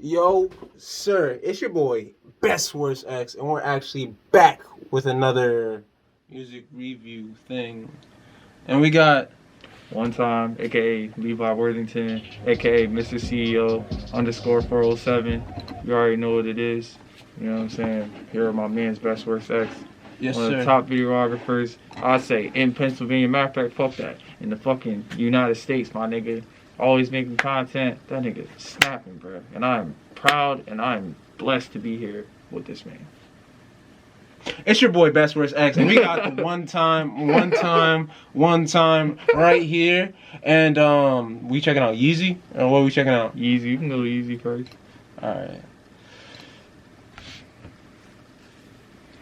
Yo, sir, it's your boy, Best Worst X, and we're actually back with another music review thing. And we got Wuntime, aka Levi Worthington, aka Mr. CEO underscore 407. You already know what it is. You know what I'm saying? Here are my man's Best Worst X. yes, One of sir. the top videographers, I'd say, in Pennsylvania. Matter of fact, fuck that. In the fucking United States, my nigga. Always making content. That nigga snapping, bro. And I'm proud and I'm blessed to be here with this man. It's your boy, Best Worst X, and we got the one time right here. And we checking out Yeezy, or what are we checking out? Yeezy, you can go Yeezy first. All right.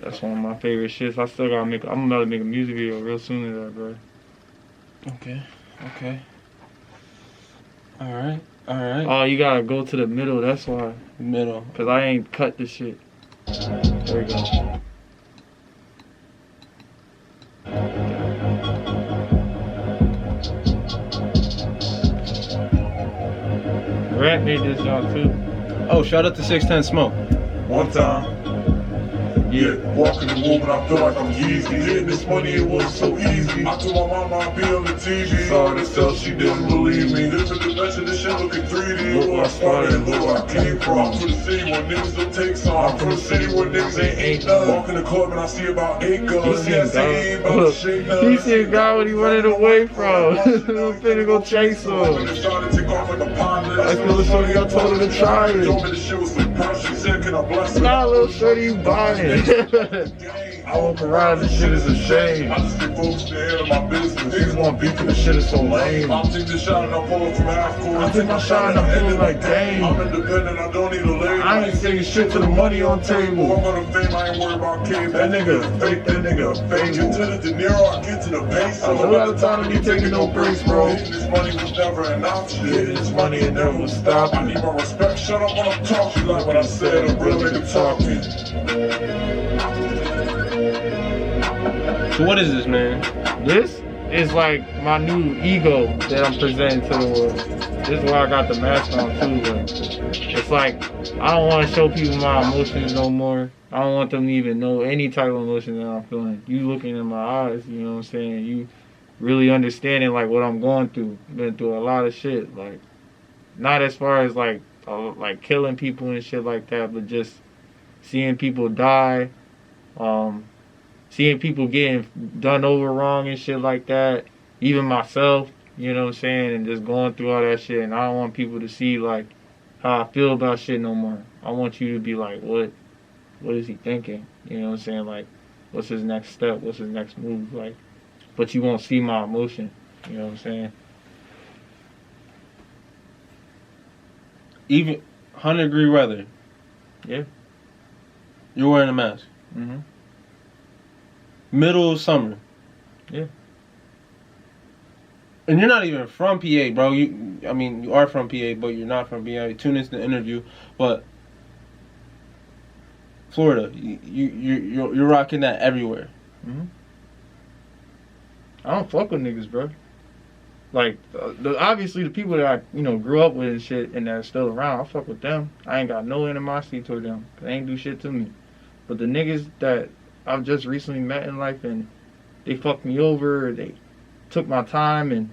That's one of my favorite shits. I'm about to make a music video real soon of that, bro. Okay. All right. Oh, you gotta go to the middle, that's why. Middle. Cause I ain't cut the shit. There we go. Rat made this job too. Oh, shout out to 610 Smoke. One time, yeah, walking the room and I feel like I'm Yeezy. Getting this money, it was so easy. I told my mama I'd be on the TV. Saw it herself, she didn't believe me. This is the convention, this shit looking 3D. Look where I started, look where I came from. I'm from the city where niggas don't take some. I'm from the city where niggas ain't none. Walk in the club and I see about 8 guns. Yeah, say ain't about to shake none. He seen God when he running away from. I'm finna go chase him. I little shorty, I told her to try it. Told me the shit was like brush. She said, can I bless her? Nah, little shorty, you buying. I walk around, this shit is a shame. I just get folks to handle my business. Niggas want beef and this shit is so lame. I'll take the shot and I'll pull it from half court. I take my shot and I'm feeling like dang. I'm independent, I don't need a label. I ain't saying shit to the money on table. I'm gonna fame, I ain't worried about cable. That nigga fake, that nigga fake. Get to the De Niro, I get to the base. I don't got the time to be taking no breaks, bro. Getting this money was never an option. Getting this money and never was stopping. I need my respect, shut up when I'm talking. Like what I said, a real nigga talking. So what is this, man? This is like my new ego that I'm presenting to the world. This is why I got the mask on too. But it's like I don't want to show people my emotions no more. I don't want them to even know any type of emotion that I'm feeling. You looking in my eyes, you know what I'm saying? You really understanding like what I'm going through. Been through a lot of shit. Like not as far as like killing people and shit like that, but just seeing people die. Seeing people getting done over wrong and shit like that, even myself, you know what I'm saying, and just going through all that shit. And I don't want people to see like how I feel about shit no more. I want you to be like, what is he thinking? You know what I'm saying? Like, what's his next step? What's his next move? Like, but you won't see my emotion. You know what I'm saying? Even 100-degree weather. Yeah. You're wearing a mask. Mm-hmm. Middle of summer. Yeah. And you're not even from PA, bro. You are from PA, but you're not from PA. Tune into the interview, but Florida, you're rocking that everywhere. Mm-hmm. I don't fuck with niggas, bro. Like, obviously the people that I, grew up with and shit and that are still around, I fuck with them. I ain't got no animosity toward them. They ain't do shit to me. But the niggas that I've just recently met in life and they fucked me over, they took my time and,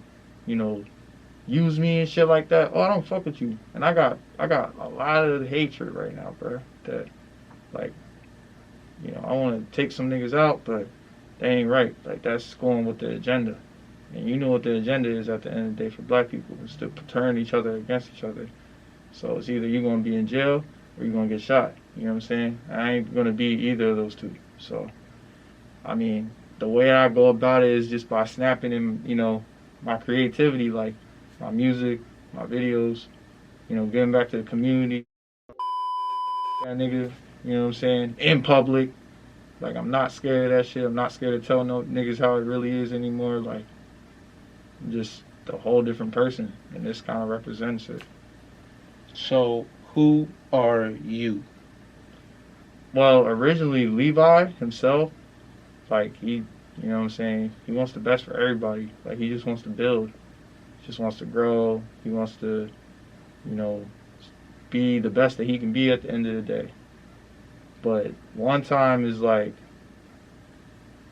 used me and shit like that. Oh, I don't fuck with you. And I got a lot of hatred right now, bro. That, like, I want to take some niggas out, but they ain't right. Like, that's going with the agenda. And you know what the agenda is at the end of the day for black people. It's to turn each other against each other. So it's either you're going to be in jail or you're going to get shot. You know what I'm saying? I ain't going to be either of those two. So, I mean, the way I go about it is just by snapping in, my creativity, like my music, my videos, giving back to the community. That nigga, you know what I'm saying? In public. Like, I'm not scared of that shit. I'm not scared to tell no niggas how it really is anymore. Like, I'm just a whole different person, and this kind of represents it. So, who are you? Well, originally Levi himself, like he, you know what I'm saying, he wants the best for everybody. Like he just wants to build, he just wants to grow, he wants to, be the best that he can be at the end of the day. But Wuntime is like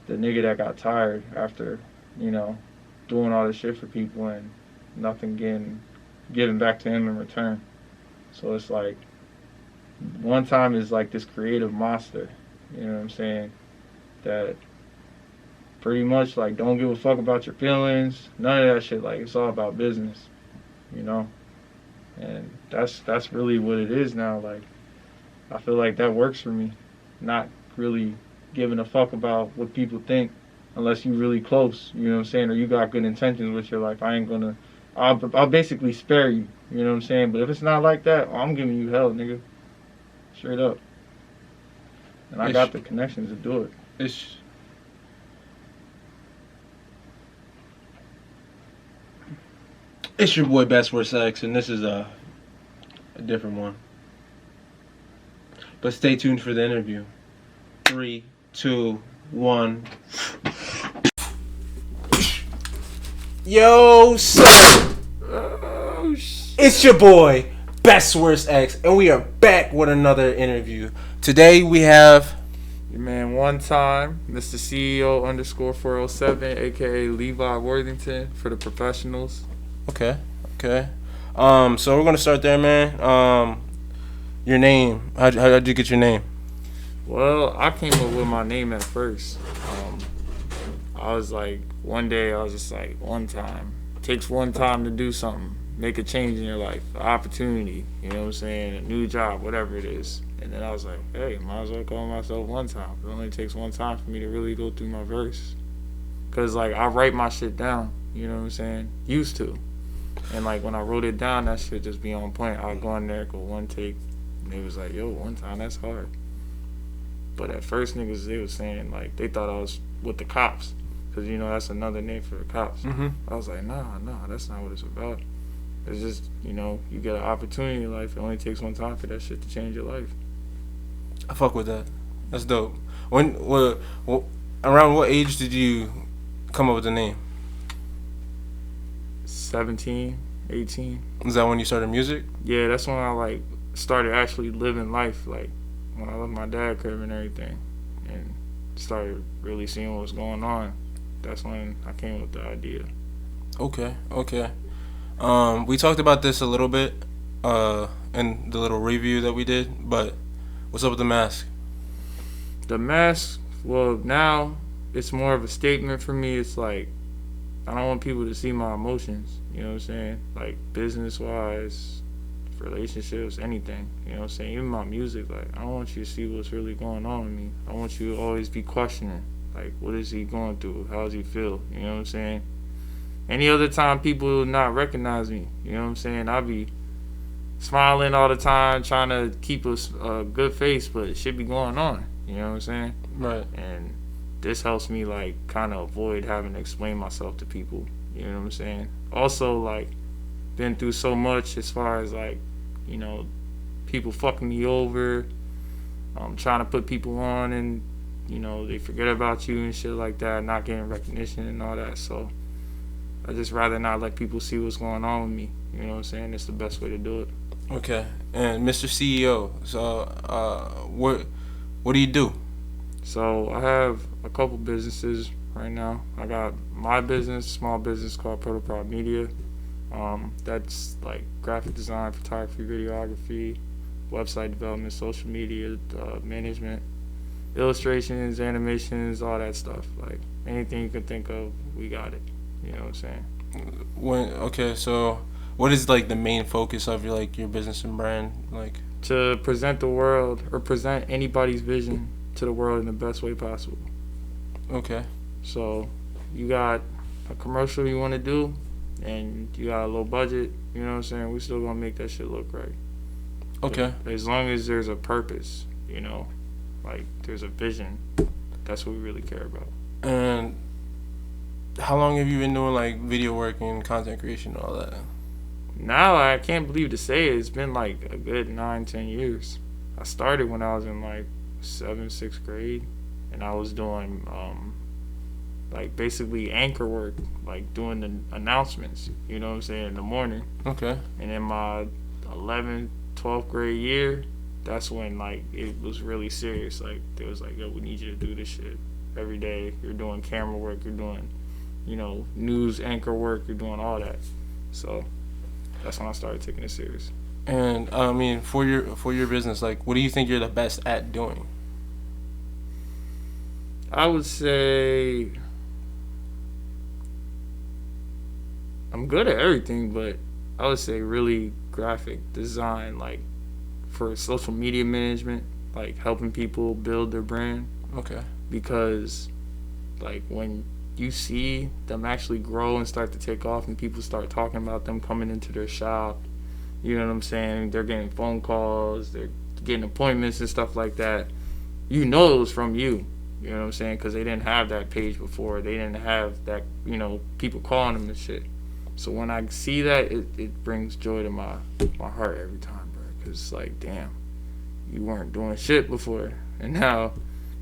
the nigga that got tired after, doing all this shit for people and nothing given back to him in return. So it's like Wuntime is like this creative monster, you know what I'm saying? That pretty much like don't give a fuck about your feelings, none of that shit. Like it's all about business, you know. And that's really what it is now. Like I feel like that works for me, not really giving a fuck about what people think unless you really close, you know what I'm saying, or you got good intentions with your life. I'll basically spare you, you know what I'm saying. But if it's not like that, I'm giving you hell, nigga, straight up. And I got the connections to do it. It's your boy Best Worst X, and this is a different one. But stay tuned for the interview. 3, 2, 1. Yo, sir. Oh, shit. It's your boy Best Worst X, and we are back with another interview. Today we have Your man Wuntime, Mr. CEO _407, aka Levi Worthington for the professionals. Okay. So we're gonna start there, man. Your name. How'd you get your name? Well, I came up with my name at first. I was like, one day I was just like, one time. It takes one time to do something, make a change in your life, an opportunity, you know what I'm saying, a new job, whatever it is. And then I was like, hey, might as well call myself Wuntime. It only takes one time for me to really go through my verse. Because, like, I write my shit down, you know what I'm saying? Used to. And, like, when I wrote it down, that shit just be on point. I'd go in there, go one take, and they was like, yo, Wuntime, that's hard. But at first, niggas, they was saying, like, they thought I was with the cops. Because, that's another name for the cops. Mm-hmm. I was like, nah, that's not what it's about. It's just, you get an opportunity in life. It only takes one time for that shit to change your life. I fuck with that. That's dope. Around what age did you come up with the name? 17, 18. Is that when you started music? Yeah, that's when I, like, started actually living life. Like, when I left my dad's crib and everything. And started really seeing what was going on. That's when I came with the idea. Okay. We talked about this a little bit in the little review that we did, but what's up with the mask? The mask, well, now it's more of a statement for me. It's like, I don't want people to see my emotions, you know what I'm saying? Like, business-wise, relationships, anything, you know what I'm saying? Even my music, like, I don't want you to see what's really going on with me. I want you to always be questioning, like, what is he going through? How does he feel? You know what I'm saying? Any other time people will not recognize me, you know what I'm saying? I'll be smiling all the time, trying to keep a good face, but it should be going on, you know what I'm saying? Right. And this helps me, like, kind of avoid having to explain myself to people, you know what I'm saying? Also, like, been through so much as far as, like, people fucking me over, trying to put people on and, they forget about you and shit like that, not getting recognition and all that. So I just rather not let people see what's going on with me. You know what I'm saying? It's the best way to do it. Okay. And Mr. CEO, so what do you do? So I have a couple businesses right now. I got my business, small business called Protopop Media. That's like graphic design, photography, videography, website development, social media, management, illustrations, animations, all that stuff. Like anything you can think of, we got it. You know what I'm saying? So what is like the main focus of your business and brand? Like to present the world or present anybody's vision to the world in the best way possible. Okay. So you got a commercial you want to do and you got a low budget, you know what I'm saying? We still gonna make that shit look right. Okay. But as long as there's a purpose, like there's a vision, that's what we really care about. And how long have you been doing like video work and content creation and all that? Now I can't believe to say it. It's been like a good 9-10 years. I started when I was in like 7th, 6th grade, and I was doing like basically anchor work, like doing the announcements, you know what I'm saying, in the morning. Okay. And in my 11th, 12th grade year, that's when like it was really serious. Like they was like, yo, we need you to do this shit every day. You're doing camera work, you're doing, news anchor work, you're doing all that. So that's when I started taking it serious. And I mean, for your business, like, what do you think you're the best at doing? I would say I'm good at everything, but I would say really graphic design, like for social media management, like helping people build their brand. Okay. Because like when you see them actually grow and start to take off and people start talking about them coming into their shop, you know what I'm saying? They're getting phone calls, they're getting appointments and stuff like that. You know it was from you. You know what I'm saying? Because they didn't have that page before. They didn't have that, people calling them and shit. So when I see that, it brings joy to my heart every time, bro. Because it's like, damn, you weren't doing shit before. And now,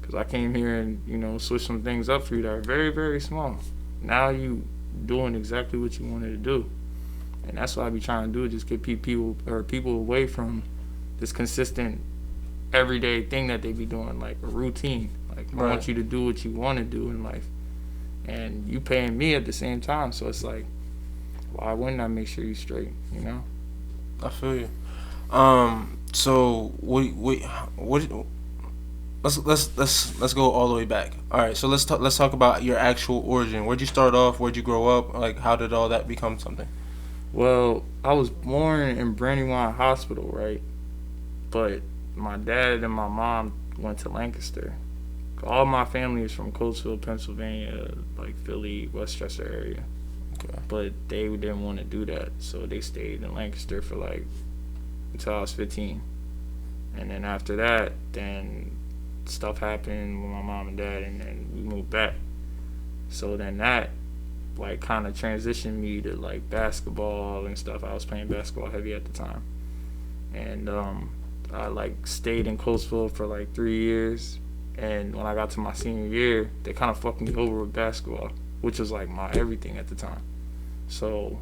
because I came here and, switched some things up for you that are very, very small. Now you doing exactly what you wanted to do. And that's what I be trying to do, just get people away from this consistent everyday thing that they be doing, like a routine. Like, I want you to do what you want to do in life. And you paying me at the same time. So it's like, why wouldn't I make sure you straight, I feel you. So let's go all the way back. All right, so let's talk about your actual origin. Where'd you start off? Where'd you grow up? Like, how did all that become something? Well, I was born in Brandywine Hospital, right? But my dad and my mom went to Lancaster. All my family is from Coatesville, Pennsylvania, like Philly, Westchester area. Okay. But they didn't want to do that, so they stayed in Lancaster for like until I was 15. And then after that, then stuff happened with my mom and dad, and then we moved back. So then that like kind of transitioned me to like basketball and stuff. I was playing basketball heavy at the time. And I like stayed in Coatesville for like 3 years. And when I got to my senior year, they kind of fucked me over with basketball, which was like my everything at the time. So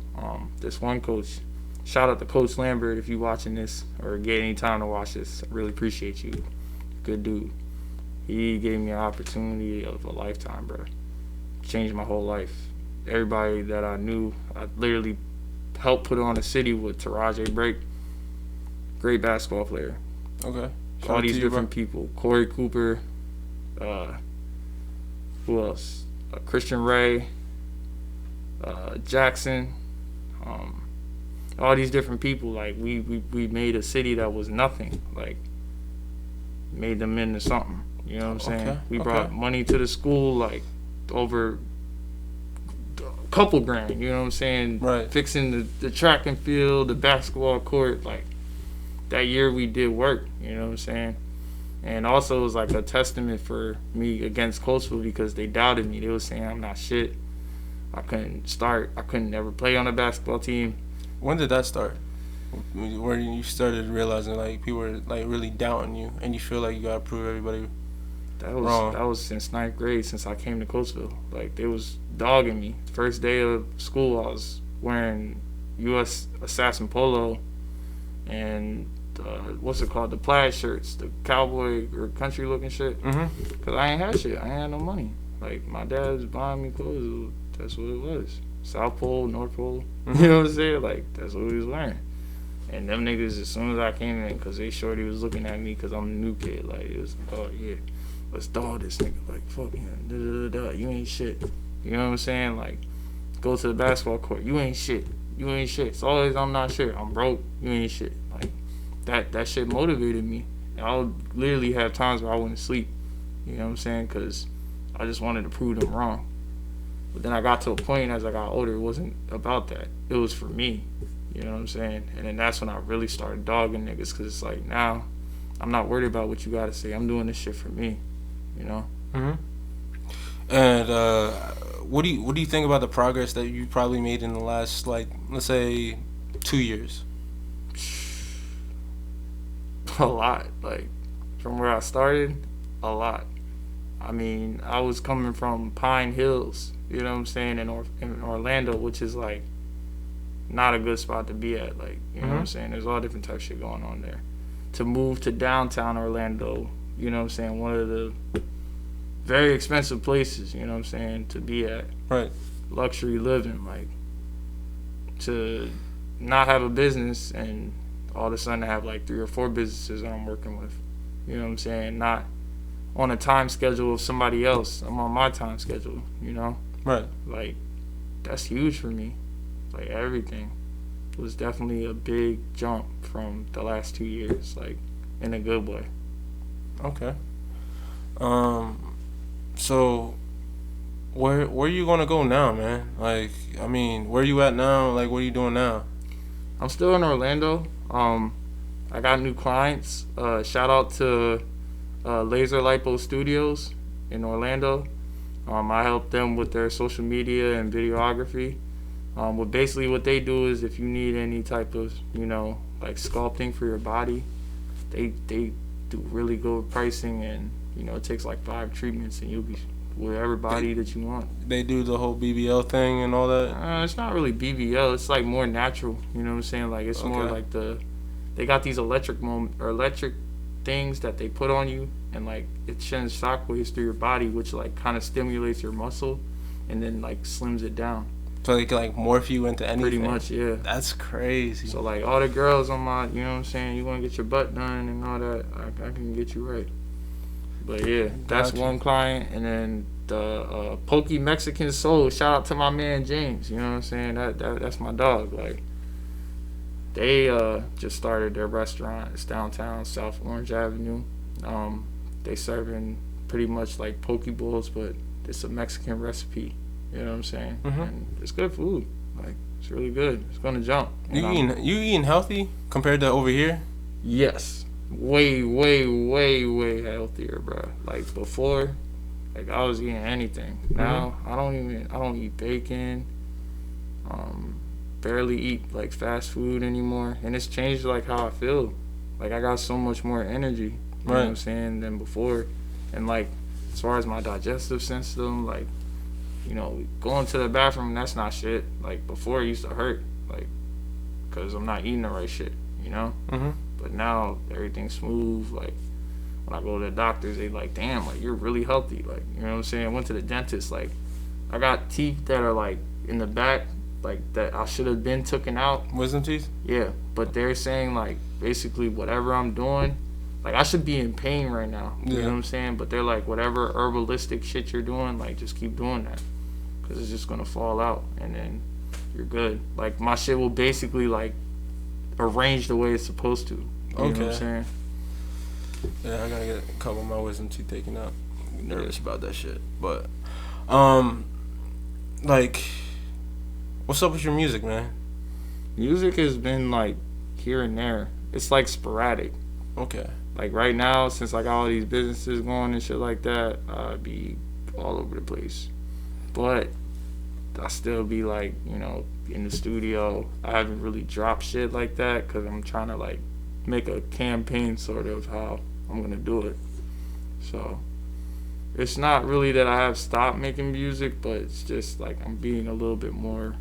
this one coach, shout out to Coach Lambert if you watching this or get any time to watch this. I really appreciate you. Good dude. He gave me an opportunity of a lifetime, bro. Changed my whole life. Everybody that I knew, I literally helped put on a city with Taraji Break. Great basketball player. Okay. All these different people. Corey Cooper. Who else? Christian Ray. Jackson. All these different people. Like we made a city that was nothing. Like made them into something. You know what I'm saying? Okay. We brought money to the school, like over a couple grand. You know what I'm saying? Right. Fixing the track and field, the basketball court. Like that year we did work. You know what I'm saying? And also it was like a testament for me against Coatesville because they doubted me. They were saying I'm not shit. I couldn't start. I couldn't ever play on a basketball team. When did that start? Where you started realizing like people were like really doubting you, and you feel like you gotta prove everybody wrong? That was since 9th grade, since I came to Coatesville. Like they was dogging me. First day of school, I was wearing U.S. Assassin polo and what's it called? The plaid shirts, the cowboy or country looking shit. Mm-hmm. Cause I ain't had shit. I ain't had no money. Like my dad was buying me clothes. That's what it was. South Pole, North Pole. Mm-hmm. You know what I'm saying? Like that's what he was wearing. And them niggas, as soon as I came in, cause they shorty was looking at me, cause I'm a new kid. Like it was, oh yeah, let's dog this nigga. Like fuck him. Da, da, da, da. You ain't shit. You know what I'm saying? Like go to the basketball court. You ain't shit. You ain't shit. It's always I'm not shit. I'm broke. You ain't shit. Like that shit motivated me. And I would literally have times where I wouldn't sleep. You know what I'm saying? Cause I just wanted to prove them wrong. But then I got to a point as I got older, it wasn't about that. It was for me. You know what I'm saying? And then that's when I really started dogging niggas, because it's like now I'm not worried about what you got to say. I'm doing this shit for me, you know? Mm-hmm. And what do you think about the progress that you probably made in the last, like, let's say 2 years? A lot. Like, from where I started, a lot. I mean, I was coming from Pine Hills, you know what I'm saying, in Orlando, which is like not a good spot to be at. Like, you know what I'm saying? There's all different types of shit going on there. To move to downtown Orlando, you know what I'm saying? One of the very expensive places, you know what I'm saying, to be at. Right. Luxury living, like, to not have a business and all of a sudden have like 3 or 4 businesses that I'm working with. You know what I'm saying? Not on a time schedule of somebody else. I'm on my time schedule, you know? Right. Like, that's huge for me. Like, everything was definitely a big jump from the last 2 years, like, in a good way. Okay. So where are you gonna go now, man? Like, I mean, where you at now? Like, what are you doing now? I'm still in Orlando. I got new clients. Shout out to Laser Lipo Studios in Orlando. I help them with their social media and videography. Basically what they do is if you need any type of, you know, like sculpting for your body, they do really good pricing, and you know, it takes like 5 treatments and you'll be with everybody that you want. They do the whole BBL thing and all that? It's not really BBL. It's like more natural. You know what I'm saying? Like, it's more like they got these electric things that they put on you, and like it sends shockwaves through your body, which like kind of stimulates your muscle and then like slims it down. So they can like morph you into anything? Pretty much, yeah. That's crazy. So like all the girls on my, you know what I'm saying, you want to get your butt done and all that, I can get you right. But yeah, that's one client. And then the Pokey Mexican Soul, shout out to my man James, you know what I'm saying, that's my dog. Like, they just started their restaurant. It's downtown South Orange Avenue. They serving pretty much like poke bowls, but it's a Mexican recipe. You know what I'm saying? And it's good food. Like, it's really good. It's gonna jump. You eating healthy compared to over here? Yes. Way healthier, bro. Like, before, like, I was eating anything. Now I don't eat bacon. Barely eat like fast food anymore, and it's changed like how I feel. Like, I got so much more energy, you know what I'm saying, than before. And like, as far as my digestive system, like, you know, going to the bathroom, that's not shit. Like, before it used to hurt, like, because I'm not eating the right shit, you know? But now everything's smooth. Like, when I go to the doctors, they like, damn, like, you're really healthy. Like, you know what I'm saying? I went to the dentist. Like, I got teeth that are like in the back, like, that I should have been taken out. Wisdom teeth? Yeah, but they're saying like basically whatever I'm doing, like, I should be in pain right now. You know what I'm saying? But they're like, whatever herbalistic shit you're doing, like, just keep doing that, because it's just gonna fall out and then you're good. Like, my shit will basically like arrange the way it's supposed to. You know what I'm saying? Yeah, I gotta get a couple of my wisdom teeth taken out. I'm nervous about that shit. But like, what's up with your music, man? Music has been like here and there. It's like sporadic. Okay. Like, right now, since I got all these businesses going and shit like that, I'd be all over the place. But I still be like, you know, in the studio. I haven't really dropped shit like that because I'm trying to like make a campaign sort of how I'm gonna do it. So it's not really that I have stopped making music, but it's just like I'm being a little bit more,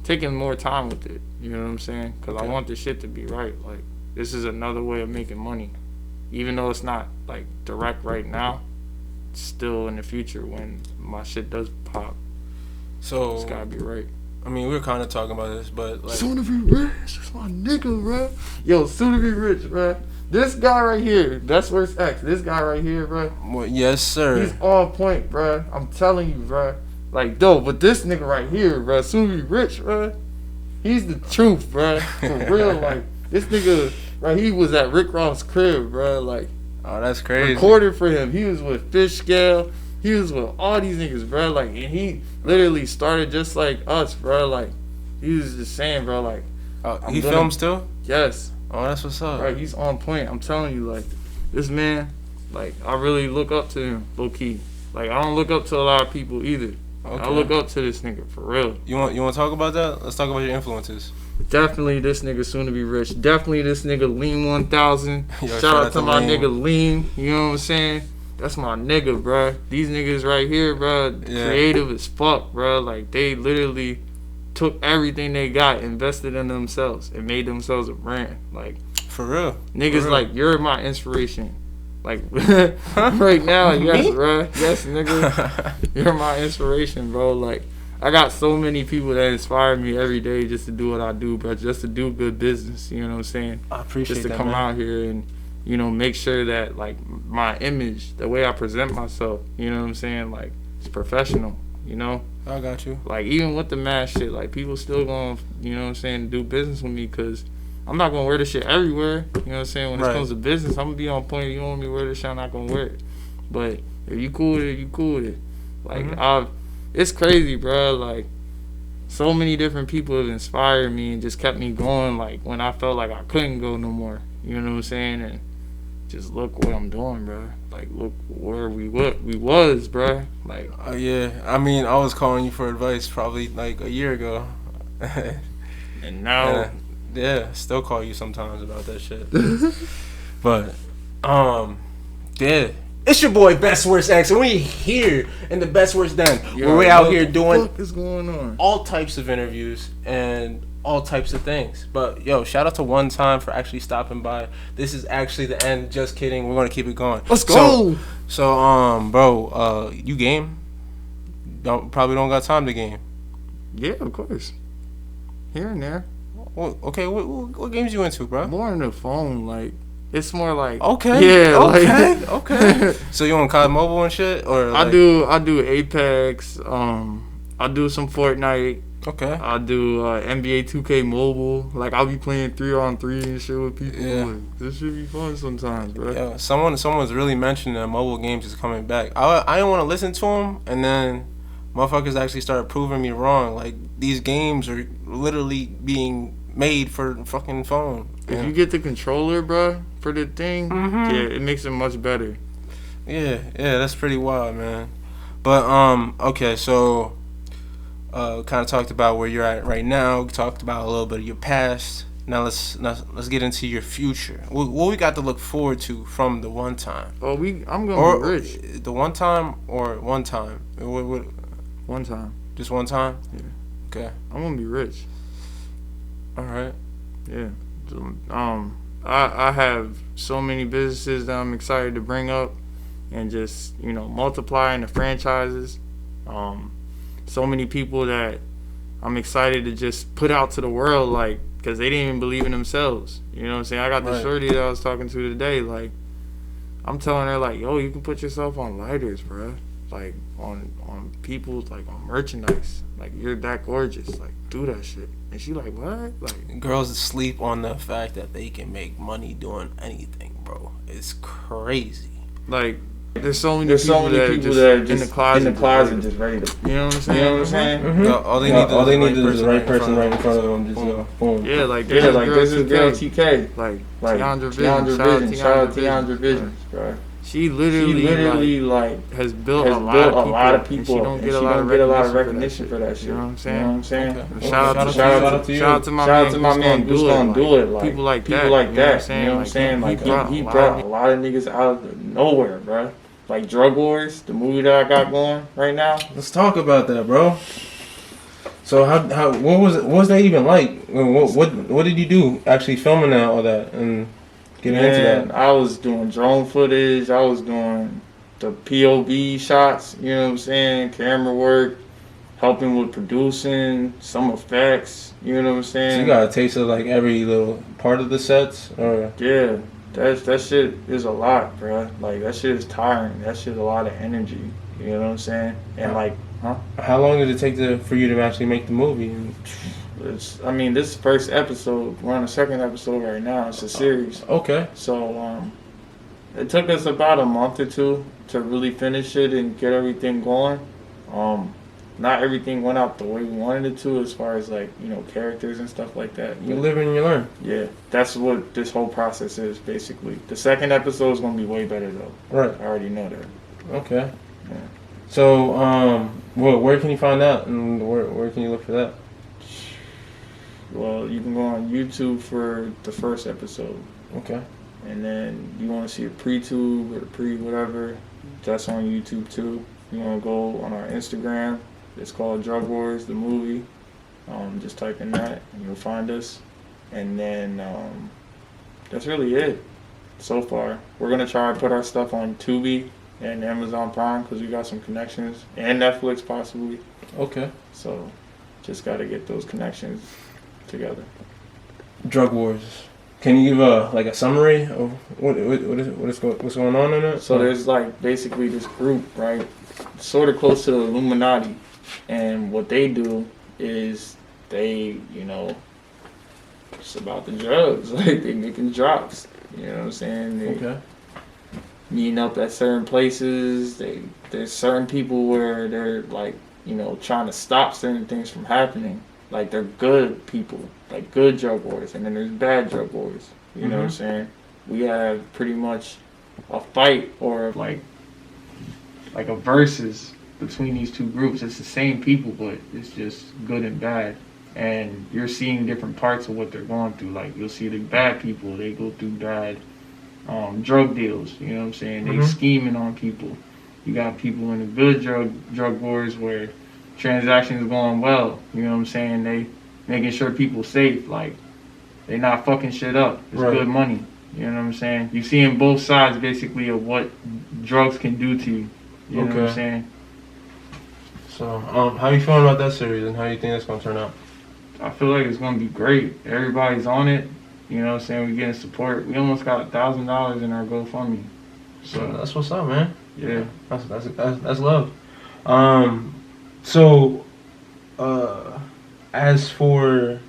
taking more time with it. You know what I'm saying? Because I want the shit to be right. Like, this is another way of making money, even though it's not like direct right now. It's still in the future when my shit does pop. So it's gotta be right. I mean, we were kind of talking about this, but like, soon to be rich, that's my nigga, bro. Yo, soon to be rich, bro. This guy right here, Best Worst X. This guy right here, bro. Well, yes, sir. He's on point, bro. I'm telling you, bro. Like, dope. But this nigga right here, bro, soon to be rich, bro. He's the truth, bro. For real, like, this nigga, right? He was at Rick Ross' crib, bro. Like, oh, that's crazy. Recorded for him. He was with Fish Scale. He was with all these niggas, bro. Like, and he literally started just like us, bro. Like, he was just saying, bro, like, he filmed still? Yes. Oh, that's what's up. Right, he's on point. I'm telling you, like, this man, like, I really look up to him, low key. Like, I don't look up to a lot of people either. Okay. I look up to this nigga for real. You want to talk about that? Let's talk about your influences. Definitely this nigga soon to be rich. Definitely this nigga Lean 1000. Shout out to my nigga Lean. You know what I'm saying? That's my nigga, bro. These niggas right here, bro, creative as fuck, bro. Like, they literally took everything they got, invested in themselves, and made themselves a brand. Like, For real. niggas, For real. like, you're my inspiration. Like, right now, yes, bro. Yes, nigga. You're my inspiration, bro. Like, I got so many people that inspire me every day just to do what I do, bro. Just to do good business, you know what I'm saying? I appreciate Just to that, come man. out here and, you know, make sure that, like, my image, the way I present myself, you know what I'm saying? Like, it's professional, you know? I got you. Like, even with the mask shit, like, people still gonna, you know what I'm saying, do business with me because I'm not gonna wear this shit everywhere. You know what I'm saying? When it Right. comes to business, I'm gonna be on point. You want me to wear this shit, I'm not gonna wear it. But if you cool with it, you cool with it. Like, it's crazy, bro. Like, so many different people have inspired me and just kept me going, like, when I felt like I couldn't go no more. You know what I'm saying? And just look what I'm doing, bro. Like, look where we was, bro. Like, Yeah, I mean, I was calling you for advice probably like a year ago. and now, Yeah, still call you sometimes about that shit. But, yeah. It's your boy, Best Worst X, and we here in the Best Worst Den. Where we out here doing what is going on? all types of interviews and all types of things. But, yo, shout out to Wuntime for actually stopping by. This is actually the end. Just kidding. We're going to keep it going. Let's go. So, bro, you game? Probably don't got time to game. Yeah, of course. Here and there. Well, okay, what games you into, bro? More on the phone, like, it's more like, Okay. yeah, Okay. like, Okay. So you on COD Mobile and shit, or I like, do Apex, I do some Fortnite, Okay. I do NBA 2K Mobile. Like, I'll be playing 3-on-3 and shit with people. Yeah. Like, this should be fun sometimes, bro. Yeah. Someone's really mentioned that mobile games is coming back. I didn't want to listen to them, and then motherfuckers actually started proving me wrong. Like, these games are literally being made for fucking phone. If you get the controller, bro, for the thing, Mhm. yeah, it makes it much better. Yeah, that's pretty wild, man. But okay, so kind of talked about where you're at right now. We talked about a little bit of your past. Now let's get into your future. What we got to look forward to from the Wuntime, Oh, I'm gonna be rich the Wuntime or one time? What, one time. just one time? Yeah. Okay. I'm gonna be rich. All right. Yeah. I have so many businesses that I'm excited to bring up and just, you know, multiplying the franchises. So many people that I'm excited to just put out to the world, like, because they didn't even believe in themselves. You know what I'm saying? I got the Right. shorty that I was talking to today, like, I'm telling her, like, yo, you can put yourself on lighters, bro. Like, on people, like, on merchandise. Like, you're that gorgeous. Like, do that shit. And she like, what? Like, Girls sleep on the fact that they can make money doing anything, bro. It's crazy. like, there's so many people that are just in the closet, just ready to. You know what I'm saying? You know what I'm saying? Mm-hmm. No, all they need is the right person right in front of them. Just Boom. boom. Yeah, like, Yeah, like this is girl TK. Like, Like Tiandra Tiandra Vision. Vision. Shout out Tiandra Vision, bro. She literally, like has built has a lot built of a lot of people, people. and she don't get a lot of recognition for that shit. You know what I'm You saying? know what I'm saying? Okay. Shout out to you. you. Shout out to my Shout man, out to my man who's gonna do it. Like people like that. You know what I'm saying? Like he brought a lot of niggas out of nowhere, bro. Like Drug Wars, the movie that I got going right now. Let's talk about that, bro. So how what was that even like? What did you do actually filming all that and getting into Man, that? I was doing drone footage. I was doing the POV shots. You know what I'm saying? Camera work, helping with producing, some effects. You know what I'm saying? So you got a taste of like every little part of the sets, or Yeah, that shit is a lot, bro. Like that shit is tiring. That shit a lot of energy. You know what I'm saying? And like, how long did it take for you to actually make the movie? I mean, this is the first episode. We're on the second episode right now. It's a series. Okay. So it took us about a month or two to really finish it and get everything going. Not everything went out the way we wanted it to, as far as like, you know, characters and stuff like that. You live and you learn. Yeah, that's what this whole process is basically. The second episode is gonna be way better though. Right. I already know that. Okay. Yeah. So where can you find that, and where can you look for that? Well, you can go on YouTube for the first episode, Okay. and then you want to see a pre-tube or the pre-whatever, that's on YouTube too. You want to go on our Instagram. It's called Drug Wars, the movie. Just type in that and you'll find us. And then that's really it so far. We're gonna try to put our stuff on Tubi and Amazon Prime because we got some connections, and Netflix possibly. Okay. So just got to get those connections together. Drug wars. Can you give a summary of what's going on in it? So there's like basically this group, right, sort of close to the Illuminati, and what they do is they, it's about the drugs. Like they making drops. You know what I'm saying? They meeting up at certain places. There's certain people where they're like, trying to stop certain things from happening. Like they're good people, like good drug wars, and then there's bad drug wars. You know what I'm saying? We have pretty much a fight or like a versus between these two groups. It's the same people, but it's just good and bad. And you're seeing different parts of what they're going through. Like you'll see the bad people, they go through bad drug deals. You know what I'm saying? They scheming on people. You got people in the good drug wars where transactions are going well. You know what I'm saying? They making sure people safe. Like they not fucking shit up. It's good money. You know what I'm saying? You seeing both sides basically of what drugs can do to you. You know what I'm saying? So, how you feeling about that series, and how you think that's gonna turn out? I feel like it's gonna be great. Everybody's on it. You know what I'm saying? We getting support. We almost got $1,000 in our GoFundMe. So that's what's up, man. Yeah, that's love. So, as for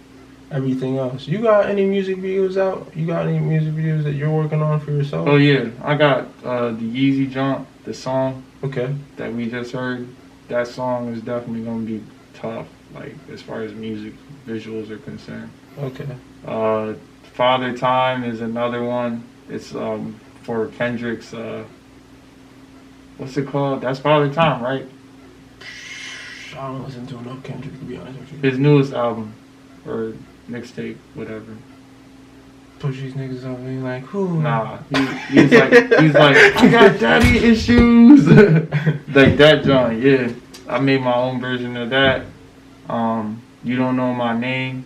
everything else, you got any music videos out? You got any music videos that you're working on for yourself? Oh yeah, I got the Yeezy Jump, the song Okay. that we just heard. That song is definitely gonna be tough, like as far as music visuals are concerned. Okay. Father Time is another one. It's for Kendrick's what's it called? That's Father Time, right? I don't listen to enough Kendrick, to be honest with you. His newest album or mixtape, whatever. Push these niggas up and like, who? Nah, he's like, I got daddy issues. Like that John, yeah. I made my own version of that. You Don't Know My Name.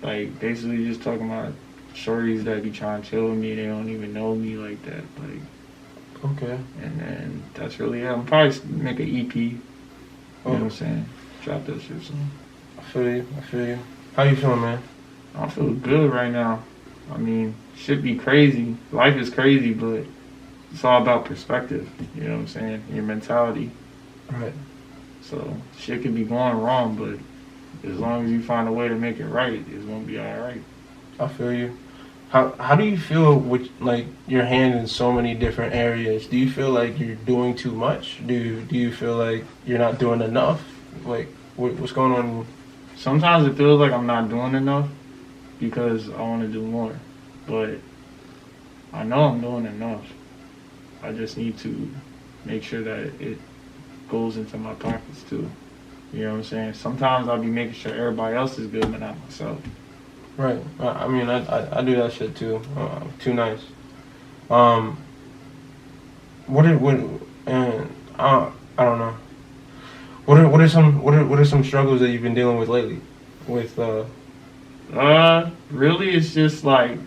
Like basically just talking about shorties that be trying to chill with me. They don't even know me like that. Like, okay. And then that's really it. I'm probably make an EP. You know what I'm saying? Drop that shit soon. I feel you. How you feeling, man? I feel good right now. I mean, shit be crazy. Life is crazy, but it's all about perspective. You know what I'm saying? Your mentality. Right. So shit can be going wrong, but as long as you find a way to make it right, it's gonna be all right. I feel you. How do you feel with like your hand in so many different areas? Do you feel like you're doing too much? Do you feel like you're not doing enough? Like what's going on? Sometimes it feels like I'm not doing enough because I want to do more, but I know I'm doing enough. I just need to make sure that it goes into my pockets too. You know what I'm saying? Sometimes I'll be making sure everybody else is good, but not myself. Right. I mean, I do that shit too. Too nice. And I don't know. What are some struggles that you've been dealing with lately? With really, it's just like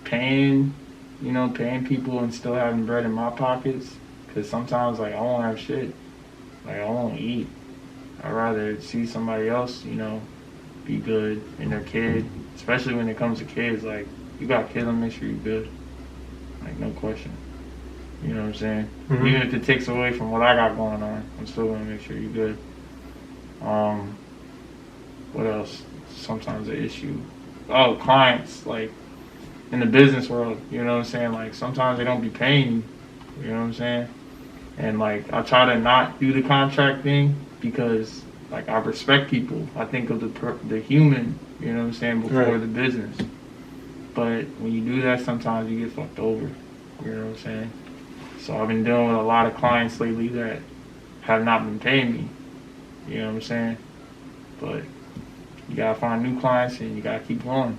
paying people and still having bread in my pockets. Cause sometimes like I won't have shit. Like I won't eat. I'd rather see somebody else, be good and their kid. Especially when it comes to kids, like you got kids, make sure you're good. Like no question. You know what I'm saying? Mm-hmm. Even if it takes away from what I got going on, I'm still gonna make sure you're good. What else? Sometimes an issue. Oh, clients, like in the business world, you know what I'm saying? Like sometimes they don't be paying you, you know what I'm saying? And like I try to not do the contract thing because like I respect people. I think of the human, you know what I'm saying, before the business. But when you do that, sometimes you get fucked over. You know what I'm saying? So I've been dealing with a lot of clients lately that have not been paying me. You know what I'm saying? But you gotta find new clients and you gotta keep going.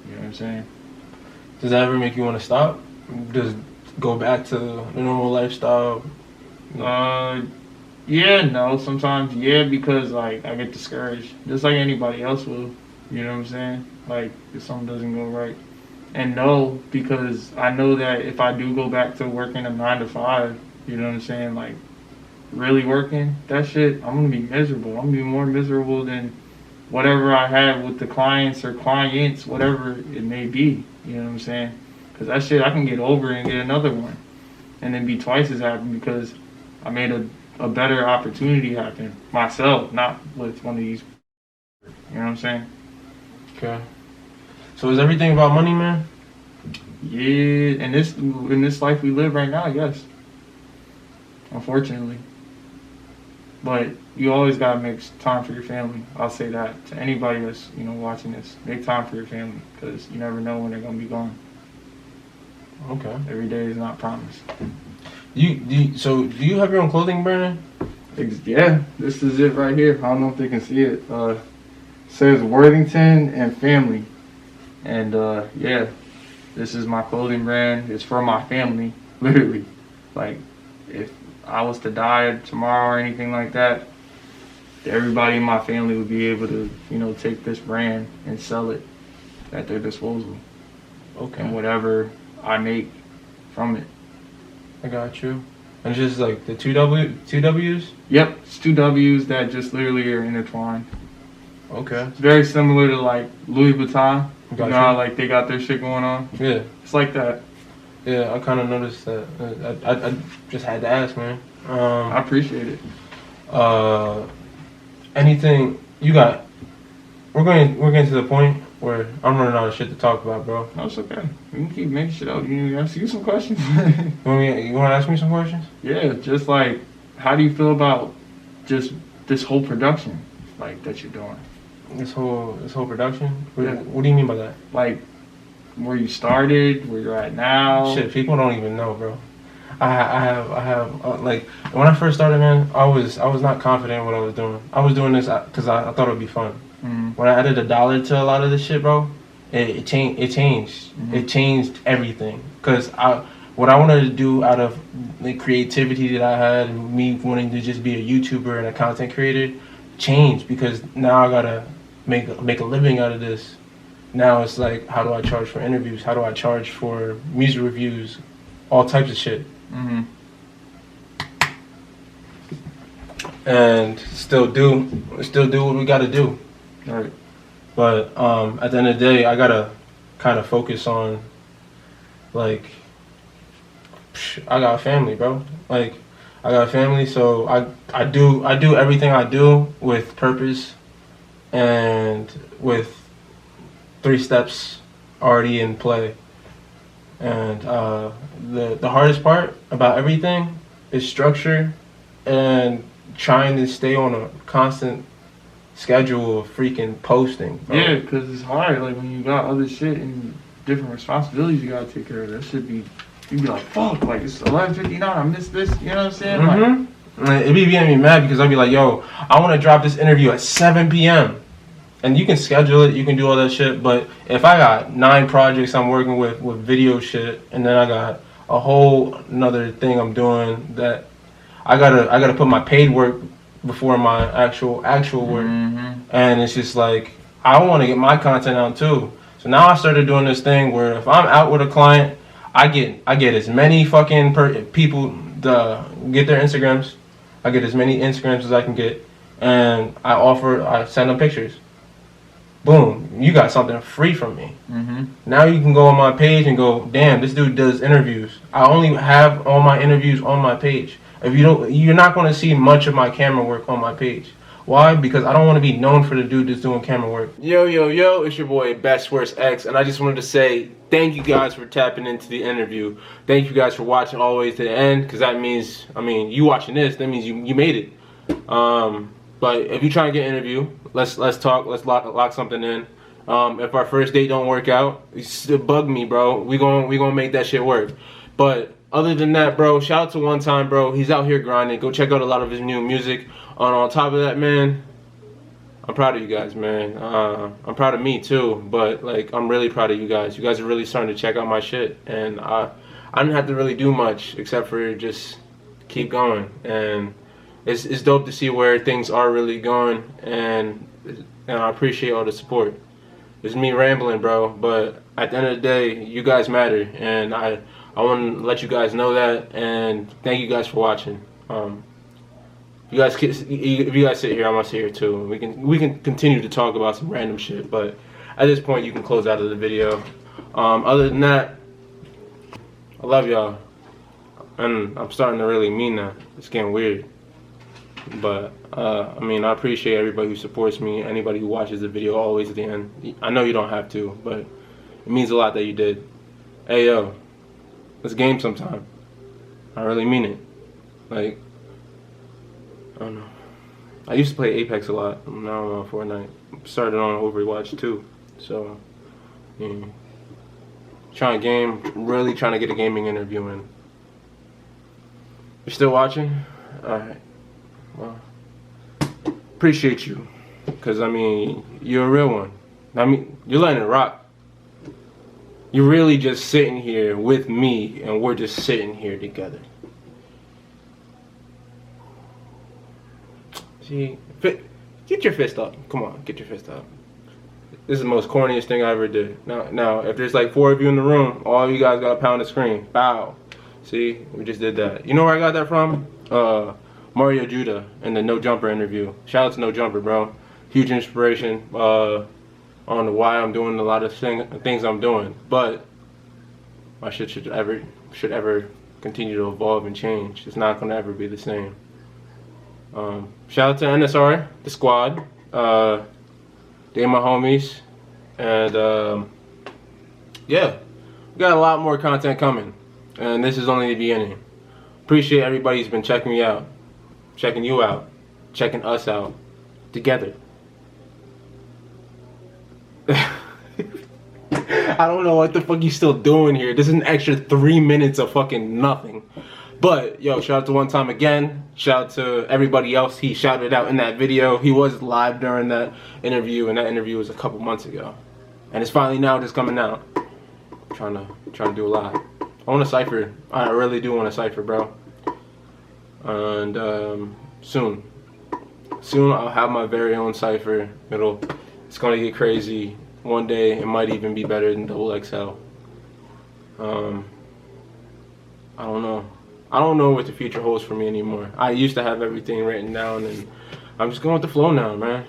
You know what I'm saying? Does that ever make you want to stop? Does go back to the normal lifestyle? Yeah, no. Sometimes, yeah, because like I get discouraged, just like anybody else will. You know what I'm saying? Like if something doesn't go right, and no, because I know that if I do go back to working a 9 to 5, you know what I'm saying? Like really working that shit, I'm gonna be miserable. I'm gonna be more miserable than whatever I had with the clients or clients, whatever it may be. You know what I'm saying? Because that shit I can get over and get another one, and then be twice as happy because I made a better opportunity happen myself, not with one of these. You know what I'm saying? Okay. So is everything about money, man? Yeah, in this life we live right now, yes. Unfortunately, but you always gotta make time for your family. I'll say that to anybody that's watching this. Make time for your family because you never know when they're gonna be gone. Okay. Every day is not promised. So do you have your own clothing brand? Yeah, this is it right here. I don't know if they can see it. Says Worthington and Family, and yeah, this is my clothing brand. It's for my family, literally. Like, if I was to die tomorrow or anything like that, everybody in my family would be able to, take this brand and sell it at their disposal. Okay. And whatever I make from it. I got you. And just like the two W's? Yep, it's two W's that just literally are intertwined. Okay. It's very similar to like Louis Vuitton. Got You know you. how like they got their shit going on? Yeah. It's like that. Yeah, I kind of noticed that. I just had to ask, man. I appreciate it. Anything you got? We're getting to the point where I'm running out of shit to talk about, bro. No, it's okay. We can keep making shit up. You ask you some questions. You want to ask me some questions? Yeah, just like, how do you feel about just this whole production, like that you're doing? This whole production? Yeah. What do you mean by that? Like, where you started, where you're at now. Shit, people don't even know, bro. I have like when I first started, man. I was not confident in what I was doing. I was doing this because I thought it would be fun. Mm-hmm. When I added $1 to a lot of this shit, bro, it changed. Mm-hmm. It changed everything. Cause what I wanted to do out of the creativity that I had and me wanting to just be a YouTuber and a content creator changed because now I gotta make a living out of this. Now it's like, how do I charge for interviews? How do I charge for music reviews? All types of shit. Mm-hmm. And still do what we gotta do. Right. But at the end of the day, I gotta kind of focus on, like, I got a family, bro. Like, I got a family, so I do everything I do with purpose and with 3 steps already in play. And the hardest part about everything is structure and trying to stay on a constant schedule of freaking posting, bro. Yeah, because it's hard. Like, when you got other shit and different responsibilities you gotta take care of, that should be, you'd be like, fuck, like, it's 11:59, I missed this, you know what I'm saying? Mm-hmm. Like, it'd be getting me mad because I'd be like, yo, I want to drop this interview at 7 p.m. And you can schedule it, you can do all that shit, but if I got 9 projects I'm working with video shit, and then I got a whole another thing I'm doing that I gotta put my paid work before my actual work. Mm-hmm. And it's just like, I want to get my content out too. So now I started doing this thing where if I'm out with a client, I get as many fucking people to get their Instagrams. I get as many Instagrams as I can get, and I send them pictures. Boom, you got something free from me. Mm-hmm. Now you can go on my page and go, damn, this dude does interviews. I only have all my interviews on my page. If you don't, you're not going to see much of my camera work on my page. Why? Because I don't want to be known for the dude that's doing camera work. Yo, it's your boy Best Worst X, and I just wanted to say thank you guys for tapping into the interview. Thank you guys for watching all the way to the end, because that means, you watching this, that means you made it. But if you're trying to get an interview, let's talk, let's lock something in. If our first date don't work out, bug me, bro. We gonna make that shit work. But other than that, bro, shout out to Wuntime, bro. He's out here grinding. Go check out a lot of his new music. On top of that, man, I'm proud of you guys, man. I'm proud of me too, but like, I'm really proud of you guys. You guys are really starting to check out my shit, and I didn't have to really do much except for just keep going. And it's dope to see where things are really going, and I appreciate all the support. It's me rambling, bro, but at the end of the day, you guys matter, and I want to let you guys know that, and thank you guys for watching. If you guys sit here, I'm gonna sit here too. We can continue to talk about some random shit, but at this point, you can close out of the video. Other than that, I love y'all, and I'm starting to really mean that. It's getting weird, but I mean, I appreciate everybody who supports me, anybody who watches the video always at the end. I know you don't have to, but it means a lot that you did. Hey yo, let's game sometime. I really mean it. Like, I don't know. I used to play Apex a lot. Now I'm on Fortnite. Started on Overwatch too. So, yeah. Trying to game, really trying to get a gaming interview in. You're still watching? Alright. Well, appreciate you. Because, I mean, you're a real one. I mean, you're letting it rock. You're really just sitting here with me, and we're just sitting here together. See, get your fist up. Come on, get your fist up. This is the most corniest thing I ever did. Now, if there's like 4 of you in the room, all you guys gotta pound the screen. Bow. See, we just did that. You know where I got that from? Mario Judah in the No Jumper interview. Shout out to No Jumper, bro. Huge inspiration on why I'm doing a lot of things I'm doing. But my shit should ever continue to evolve and change. It's not gonna ever be the same. Shout out to NSR, the squad. They my homies, and yeah, we got a lot more content coming, and this is only the beginning. Appreciate everybody who's been checking me out, checking you out, checking us out together. I don't know what the fuck you still doing here. This is an extra 3 minutes of fucking nothing. But, yo, shout out to Wuntime again. Shout out to everybody else he shouted out in that video. He was live during that interview, and that interview was a couple months ago. And it's finally now just coming out. Trying to do a lot. I want a cipher. I really do want a cipher, bro. And soon I'll have my very own cipher. It's gonna get crazy. One day it might even be better than Double XL. I don't know what the future holds for me anymore. I used to have everything written down, and I'm just going with the flow now, man.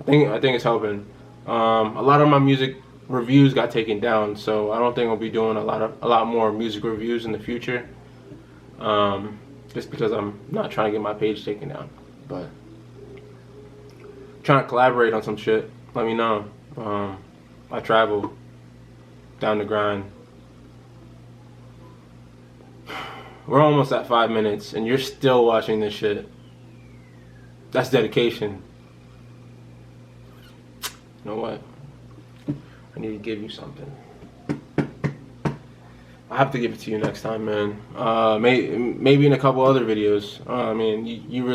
I think it's helping. A lot of my music reviews got taken down, so I don't think I'll be doing a lot more music reviews in the future. Just because I'm not trying to get my page taken down, but trying to collaborate on some shit. Let me know. I travel down the grind. We're almost at 5 minutes, and you're still watching this shit. That's dedication. You know what? I need to give you something. I have to give it to you next time, man. Maybe in a couple other videos. I mean, you're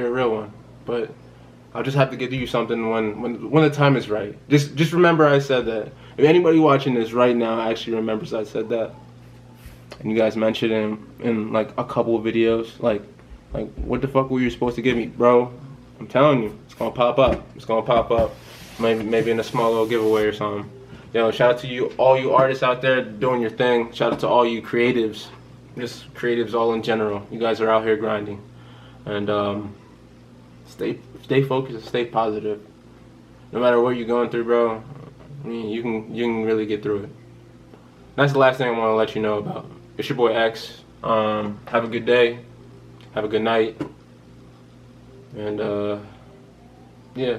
a real one. But I'll just have to give you something when the time is right. Just remember I said that. If anybody watching this right now actually remembers I said that, and you guys mentioned it in like a couple of videos, like what the fuck were you supposed to give me, bro? I'm telling you, it's gonna pop up. It's gonna pop up. Maybe in a small little giveaway or something. Yo, shout out to you, all you artists out there doing your thing. Shout out to all you creatives, just creatives all in general. You guys are out here grinding, and stay focused and stay positive. No matter what you're going through, bro. I mean, you can really get through it. That's the last thing I want to let you know about. It's your boy X. Have a good day. Have a good night. And yeah.